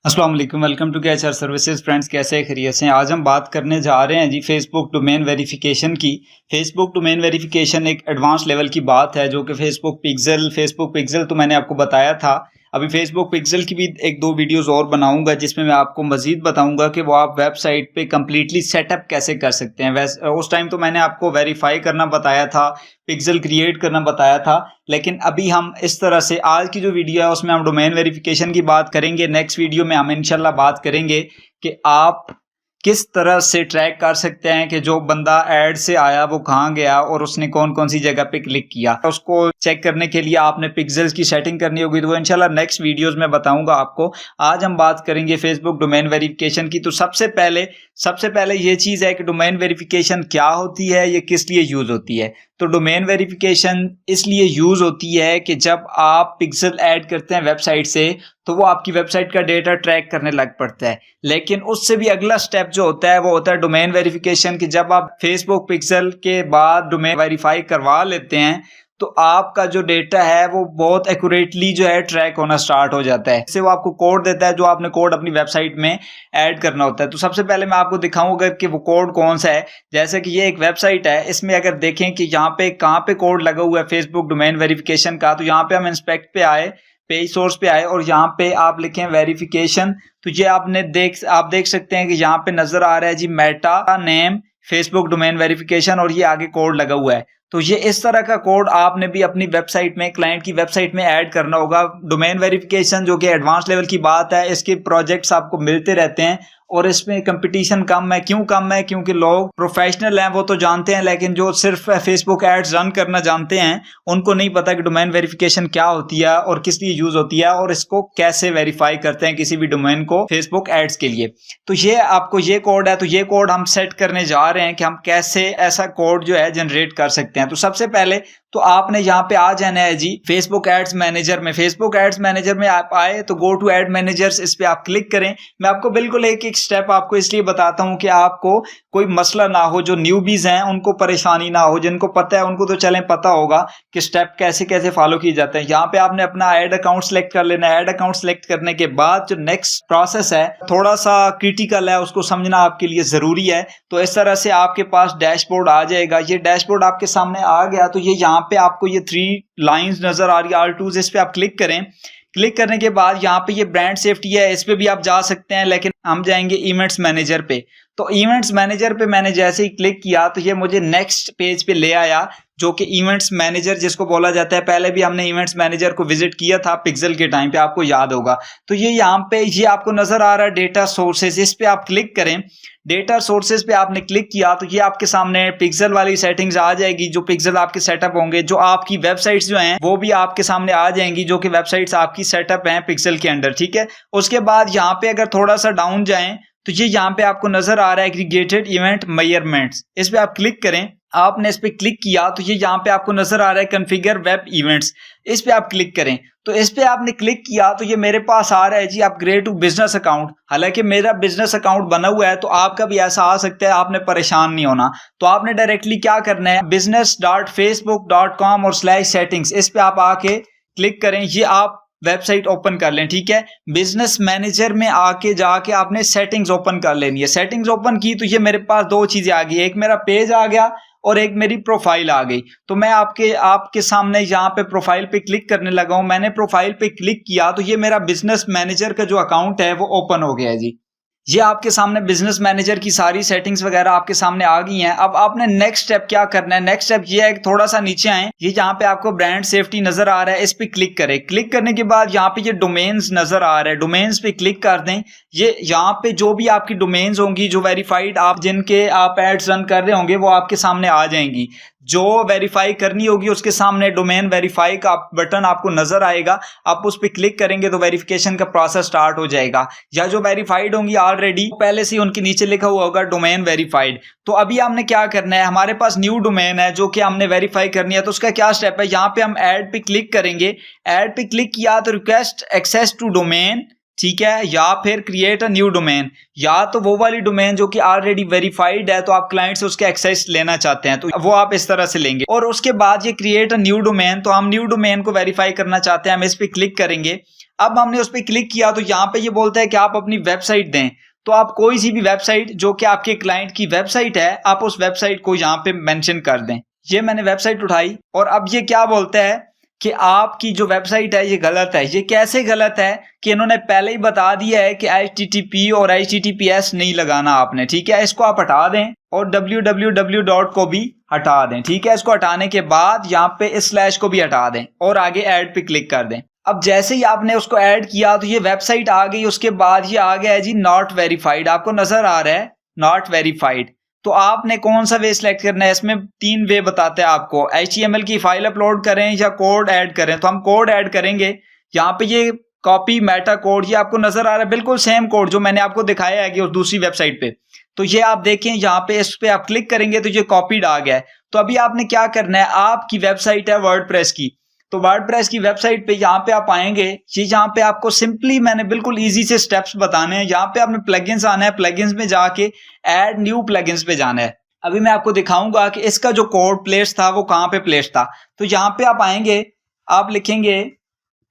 अस्सलाम वालेकुम, welcome to KHR services. Friends, कैसे खैरियत हैं? आज हम बात करने जा रहे हैं जी फेसबुक डोमेन वेरिफिकेशन की। फेसबुक डोमेन वेरिफिकेशन एक एडवांस लेवल की बात है जो कि फेसबुक पिक्सल तो मैंने आपको बताया था। अभी फेसबुक पिक्सल की भी एक दो वीडियोस और बनाऊंगा जिसमें मैं आपको मजीद बताऊंगा कि वो आप वेबसाइट पे कम्प्लीटली सेटअप कैसे कर सकते हैं। वैसे उस टाइम तो मैंने आपको वेरीफाई करना बताया था, पिक्सल क्रिएट करना बताया था, लेकिन अभी हम इस तरह से आज की जो वीडियो है उसमें हम डोमेन वेरिफिकेशन की बात करेंगे। नेक्स्ट वीडियो में हम इंशाल्लाह बात करेंगे कि आप किस तरह से ट्रैक कर सकते हैं कि जो बंदा ऐड से आया वो कहाँ गया और उसने कौन कौन सी जगह पे क्लिक किया। उसको चेक करने के लिए आपने पिक्सेल्स की सेटिंग करनी होगी, तो वो इंशाल्लाह नेक्स्ट वीडियोस में बताऊंगा आपको। आज हम बात करेंगे फेसबुक डोमेन वेरिफिकेशन की। तो सबसे पहले ये चीज़ है कि डोमेन वेरिफिकेशन क्या होती है, ये किस लिए यूज़ होती है। तो डोमेन वेरिफिकेशन इसलिए यूज़ होती है कि जब आप पिक्सल ऐड करते हैं वेबसाइट से तो वो आपकी वेबसाइट का डेटा ट्रैक करने लग पड़ता है। लेकिन उससे भी अगला स्टेप जो होता है वो होता है डोमेन वेरिफिकेशन की। जब आप फेसबुक पिक्सल के बाद डोमेन वेरीफाई करवा लेते हैं तो आपका जो डेटा है वो बहुत एक्यूरेटली जो है ट्रैक होना स्टार्ट हो जाता है। इससे वो आपको कोड देता है जो आपने कोड अपनी वेबसाइट में ऐड करना होता है। तो सबसे पहले मैं आपको दिखाऊंगा कि वो कोड कौन सा है। जैसे कि ये एक वेबसाइट है, इसमें अगर देखें कि यहाँ पे कहाँ पे कोड लगा हुआ है फेसबुक डोमेन वेरिफिकेशन का, तो यहाँ पे हम इंस्पेक्ट पे आए, पेज सोर्स पे आए और यहाँ पे आप लिखें वेरिफिकेशन। तो ये आप देख सकते हैं कि यहाँ पे नजर आ रहा है जी Meta name Facebook domain verification और ये आगे कोड लगा हुआ है। तो ये इस तरह का कोड आपने भी अपनी वेबसाइट में, क्लाइंट की वेबसाइट में ऐड करना होगा। डोमेन वेरिफिकेशन जो कि एडवांस लेवल की बात है, इसके प्रोजेक्ट्स आपको मिलते रहते हैं और इसमें कंपटीशन कम है। क्यों कम है? क्योंकि लोग प्रोफेशनल हैं वो तो जानते हैं, लेकिन जो सिर्फ फेसबुक एड्स रन करना जानते हैं उनको नहीं पता कि डोमेन वेरिफिकेशन क्या होती है और किस लिए यूज होती है और इसको कैसे वेरीफाई करते हैं किसी भी डोमेन को फेसबुक एड्स के लिए। तो ये आपको ये कोड है, तो ये कोड हम सेट करने जा रहे हैं कि हम कैसे ऐसा कोड जो है जनरेट कर सकते हैं। तो सबसे पहले तो आपने यहाँ पे आ जाना है जी फेसबुक एड्स मैनेजर में। फेसबुक एड्स मैनेजर में आप आए तो गो टू एड मैनेजर्स, इस पे आप क्लिक करें। मैं आपको बिल्कुल एक एक स्टेप आपको इसलिए बताता हूँ कि आपको कोई मसला ना हो, जो न्यूबीज हैं उनको परेशानी ना हो। जिनको पता है उनको तो चलें पता होगा कि स्टेप कैसे कैसे फॉलो किए जाते हैं। यहाँ पे आपने अपना एड अकाउंट सेलेक्ट कर लेना है। एड अकाउंट सेलेक्ट करने के बाद जो नेक्स्ट प्रोसेस है थोड़ा सा क्रिटिकल है, उसको समझना आपके लिए जरूरी है। तो इस तरह से आपके पास डैशबोर्ड आ जाएगा। ये डैशबोर्ड आपके सामने आ गया तो ये यहाँ पे आपको ये 3 लाइंस नजर आ रही है, R2, इस पे आप क्लिक करें। क्लिक करने के बाद यहाँ पे ये ब्रांड सेफ्टी है, इस पे भी आप जा सकते हैं, लेकिन हम जाएंगे इवेंट्स मैनेजर पे। तो इवेंट्स मैनेजर पे मैंने जैसे ही क्लिक किया तो ये मुझे नेक्स्ट पेज पे ले आया जो कि इवेंट्स मैनेजर जिसको बोला जाता है। पहले भी हमने इवेंट्स मैनेजर को विजिट किया था पिक्सल के टाइम पे, आपको याद होगा। तो ये यहाँ पे ये आपको नजर आ रहा है डेटा सोर्सेज, इस पे आप क्लिक करें। डेटा सोर्सेज पे आपने क्लिक किया तो ये आपके सामने पिक्सल वाली सेटिंग्स आ जाएगी। जो पिक्सल आपके सेटअप होंगे, जो आपकी वेबसाइट्स जो हैं वो भी आपके सामने आ जाएंगी, जो कि वेबसाइट्स आपकी सेटअप हैं पिक्सल के अंदर, ठीक है। उसके बाद यहाँ पे अगर थोड़ा सा डाउन जाएं तो ये यहाँ पे आपको नजर आ रहा है एग्रीगेटेड इवेंट मेजरमेंट्स, इस पे आप क्लिक करें। आपने इस पे क्लिक किया तो ये यहाँ पे आपको नजर आ रहा है कॉन्फ़िगर वेब इवेंट्स, इस पे आप क्लिक करें। तो इस पे आपने क्लिक किया तो ये मेरे पास आ रहा है जी अपग्रेड टू बिजनेस अकाउंट। हालांकि मेरा बिजनेस अकाउंट बना हुआ है तो आपका भी ऐसा आ सकता है, आपने परेशान नहीं होना। तो आपने डायरेक्टली क्या करना है, business.facebook.com/settings, इस पे आप आके क्लिक करें। ये आप वेबसाइट ओपन कर लें, ठीक है। बिजनेस मैनेजर में आके जाके आपने सेटिंग्स ओपन कर लेनी है। सेटिंग्स ओपन की तो ये मेरे पास दो चीजें आ गई, एक मेरा पेज आ गया और एक मेरी प्रोफाइल आ गई। तो मैं आपके सामने यहाँ पे प्रोफाइल पे क्लिक करने लगा हूं। मैंने प्रोफाइल पे क्लिक किया तो ये मेरा बिजनेस मैनेजर का जो अकाउंट है वो ओपन हो गया है जी। ये आपके सामने बिजनेस मैनेजर की सारी सेटिंग्स वगैरह आपके सामने आ गई हैं। अब आपने नेक्स्ट स्टेप क्या करना है, नेक्स्ट स्टेप ये है कि थोड़ा सा नीचे आए, ये यहाँ पे आपको ब्रांड सेफ्टी नजर आ रहा है, इस पे क्लिक करें। क्लिक करने के बाद यहाँ पे ये डोमेन्स नजर आ रहा है, डोमेन्स पे क्लिक कर दें। ये यहाँ पे जो भी आपकी डोमेन्स होंगी, जो वेरीफाइड आप जिनके आप एड्स रन कर रहे होंगे वो आपके सामने आ जाएंगी। जो वेरीफाई करनी होगी उसके सामने डोमेन वेरीफाई का बटन आपको नजर आएगा, आप उस पर क्लिक करेंगे तो वेरिफिकेशन का प्रोसेस स्टार्ट हो जाएगा। या जो वेरीफाइड होंगी ऑलरेडी, पहले से ही उनके नीचे लिखा हुआ होगा डोमेन वेरीफाइड। तो अभी हमने क्या करना है, हमारे पास न्यू डोमेन है जो कि हमने वेरीफाई करनी है। तो उसका क्या स्टेप है, यहाँ पे हम ऐड पे क्लिक करेंगे। ऐड पे क्लिक किया तो रिक्वेस्ट एक्सेस टू डोमेन, ठीक है, या फिर क्रिएट अ न्यू डोमेन। या तो वो वाली डोमेन जो कि ऑलरेडी वेरीफाइड है तो आप क्लाइंट से उसके एक्सेस लेना चाहते हैं तो वो आप इस तरह से लेंगे। और उसके बाद ये क्रिएट अ न्यू डोमेन, तो हम न्यू डोमेन को वेरीफाई करना चाहते हैं, हम इस पे क्लिक करेंगे। अब हमने उस पर क्लिक किया तो यहाँ पे ये बोलता है कि आप अपनी वेबसाइट दें। तो आप कोई सी भी वेबसाइट जो कि आपके क्लाइंट की वेबसाइट है, आप उस वेबसाइट को यहाँ पे मेंशन कर दें। ये मैंने वेबसाइट उठाई और अब ये क्या बोलता है कि आपकी जो वेबसाइट है ये गलत है। ये कैसे गलत है कि इन्होंने पहले ही बता दिया है कि HTTP और HTTPS नहीं लगाना आपने, ठीक है। इसको आप हटा दें और www को भी हटा दें, ठीक है। इसको हटाने के बाद यहाँ पे इस स्लैश को भी हटा दें और आगे ऐड पे क्लिक कर दें। अब जैसे ही आपने उसको ऐड किया तो ये वेबसाइट आ गई। उसके बाद ये आ गया है जी नॉट वेरीफाइड, आपको नजर आ रहा है नॉट वेरीफाइड। तो आपने कौन सा वे सिलेक्ट करना है, इसमें 3 वे बताते हैं आपको। HTML की फाइल अपलोड करें या कोड ऐड करें, तो हम कोड ऐड करेंगे। यहाँ पे ये कॉपी मेटा कोड, ये आपको नजर आ रहा है बिल्कुल सेम कोड जो मैंने आपको दिखाया है कि उस दूसरी वेबसाइट पे। तो ये आप देखें यहाँ पे, इस पे आप क्लिक करेंगे तो ये कॉपीड आ गया है। तो अभी आपने क्या करना है, आपकी वेबसाइट है वर्डप्रेस की, तो वर्डप्रेस की वेबसाइट पे यहाँ पे आप आएंगे। ये यहाँ पे आपको सिंपली मैंने बिल्कुल इजी से स्टेप्स बताने हैं। यहाँ पे आपने प्लगइन्स आना है, प्लगइन्स में जाके ऐड न्यू प्लगइन्स पे जाना है। अभी मैं आपको दिखाऊंगा कि इसका जो कोड प्लेस था वो कहाँ पे प्लेस था। तो यहाँ पे आप आएंगे, आप लिखेंगे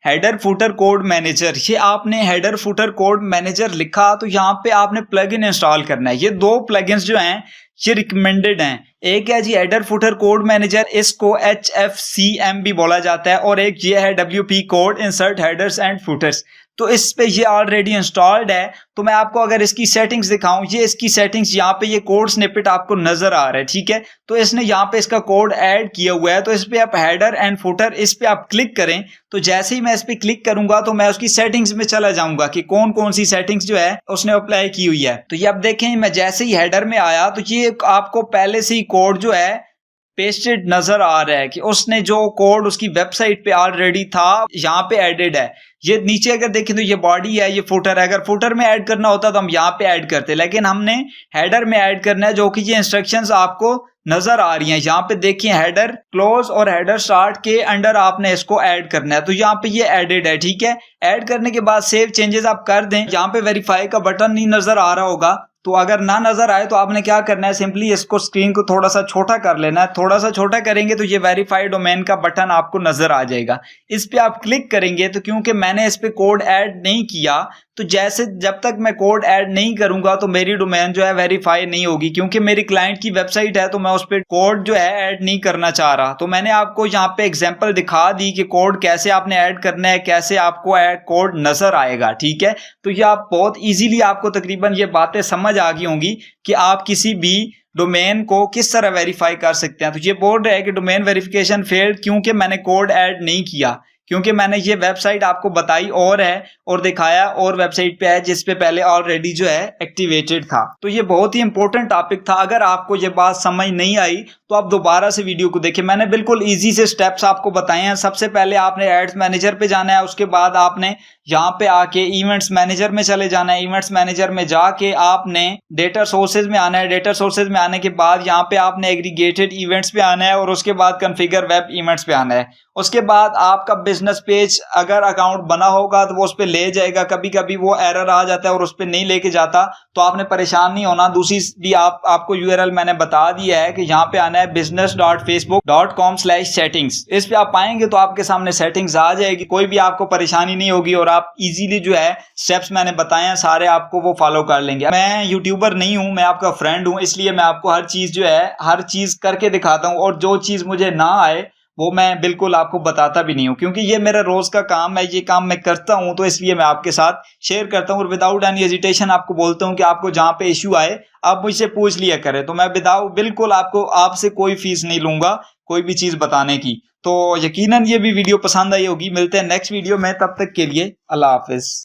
हेडर फुटर कोड मैनेजर। ये आपने हेडर फुटर कोड मैनेजर लिखा तो यहाँ पे आपने प्लगइन इंस्टॉल करना है। ये 2 प्लगइन्स जो हैं ये रिकमेंडेड हैं। एक है जी हेडर फुटर कोड मैनेजर, इसको HFCM भी बोला जाता है, और एक ये है WP code insert headers and putters. तो इस पे ये ऑलरेडी इंस्टॉल्ड है। तो मैं आपको अगर इसकी सेटिंग्स दिखाऊं, ये इसकी सेटिंग्स, यहाँ पे ये कोड स्निपेट आपको नजर आ रहा है, ठीक है। तो इसने यहाँ पे इसका कोड ऐड किया हुआ है। तो इस पे आप हेडर एंड फुटर, इस पे आप क्लिक करें। तो जैसे ही मैं इस पे क्लिक करूंगा तो मैं उसकी सेटिंग्स में चला जाऊंगा कि कौन कौन सी सेटिंग्स जो है उसने अप्लाई की हुई है। तो ये आप देखें, मैं जैसे ही हेडर में आया तो ये आपको पहले से ही कोड जो है पेस्टेड नजर आ रहा है कि उसने जो कोड उसकी वेबसाइट पे ऑलरेडी था यहाँ पे एडेड है। ये नीचे अगर देखें तो ये बॉडी है, ये फुटर है। अगर फुटर में ऐड करना होता तो हम यहाँ पे ऐड करते, लेकिन हमने हेडर में ऐड करना है, जो कि ये इंस्ट्रक्शंस आपको नजर आ रही हैं। यहाँ पे देखिए हेडर क्लोज और हेडर स्टार्ट के अंडर आपने इसको ऐड करना है। तो यहाँ पे ये एडेड है, ठीक है। ऐड करने के बाद सेव चेंजेस आप कर दें। यहाँ पे वेरीफाई का बटन नहीं नजर आ रहा होगा, तो अगर ना नजर आए तो आपने क्या करना है, सिंपली इसको स्क्रीन को थोड़ा सा छोटा कर लेना है। थोड़ा सा छोटा करेंगे तो ये वेरीफाइड डोमेन का बटन आपको नजर आ जाएगा। इस पे आप क्लिक करेंगे तो क्योंकि मैंने इस पे कोड ऐड नहीं किया, तो जैसे जब तक मैं कोड ऐड नहीं करूंगा तो मेरी डोमेन जो है वेरीफाई नहीं होगी, क्योंकि मेरी क्लाइंट की वेबसाइट है तो मैं उस पर कोड जो है ऐड नहीं करना चाह रहा। तो मैंने आपको यहाँ पे एग्जांपल दिखा दी कि कोड कैसे आपने ऐड करना है, कैसे आपको कोड नजर आएगा, ठीक है। तो ये आप बहुत इजीली, आपको तकरीबन ये बातें समझ आ गई होंगी कि आप किसी भी डोमेन को किस तरह वेरीफाई कर सकते हैं। तो ये बोल रहा है कि डोमेन वेरिफिकेशन फेल्ड, क्योंकि मैंने कोड ऐड नहीं किया, क्योंकि मैंने ये वेबसाइट आपको बताई और है और दिखाया और वेबसाइट पे है जिस पे पहले ऑलरेडी जो है एक्टिवेटेड था। तो ये बहुत ही इंपॉर्टेंट टॉपिक था। अगर आपको ये बात समझ नहीं आई तो आप दोबारा से वीडियो को देखें। मैंने बिल्कुल इजी से स्टेप्स आपको बताए हैं। सबसे पहले आपने एड्स मैनेजर पे जाना है, उसके बाद आपने यहाँ पे आके इवेंट्स मैनेजर में चले जाना है। इवेंट्स मैनेजर में जाके आपने डेटा सोर्सेज में आना है। डेटा सोर्सेज में आने के बाद यहाँ पे आपने एग्रीगेटेड इवेंट्स पे आना है और उसके बाद कॉन्फ़िगर वेब इवेंट्स पे आना है। उसके बाद आपका बिजनेस पेज अगर अकाउंट बना होगा तो वो उस पर ले जाएगा। कभी कभी वो एरर आ जाता है और उस पर नहीं लेके जाता, तो आपने परेशान नहीं होना। दूसरी भी आपको यूआरएल मैंने बता दिया है कि यहाँ पे आना है business.facebook.com/settings। इस पे आप आएंगे तो आपके सामने सेटिंग्स आ जाएगी, कोई भी आपको परेशानी नहीं होगी और आप इजीली जो है स्टेप्स मैंने बताए हैं सारे आपको वो फॉलो कर लेंगे। मैं यूट्यूबर नहीं हूँ, मैं आपका फ्रेंड हूँ, इसलिए मैं आपको हर चीज जो है हर चीज करके दिखाता हूँ, और जो चीज मुझे ना आए वो मैं बिल्कुल आपको बताता भी नहीं हूँ, क्योंकि ये मेरा रोज का काम है, ये काम मैं करता हूँ, तो इसलिए मैं आपके साथ शेयर करता हूँ। और विदाउट एनी हेजिटेशन आपको बोलता हूँ कि आपको जहाँ पे इश्यू आए आप मुझसे पूछ लिया करें, तो मैं बिल्कुल आपसे कोई फीस नहीं लूंगा कोई भी चीज बताने की। तो यकीनन ये भी वीडियो पसंद आई होगी। मिलते हैं नेक्स्ट वीडियो में, तब तक के लिए अल्लाह हाफिज।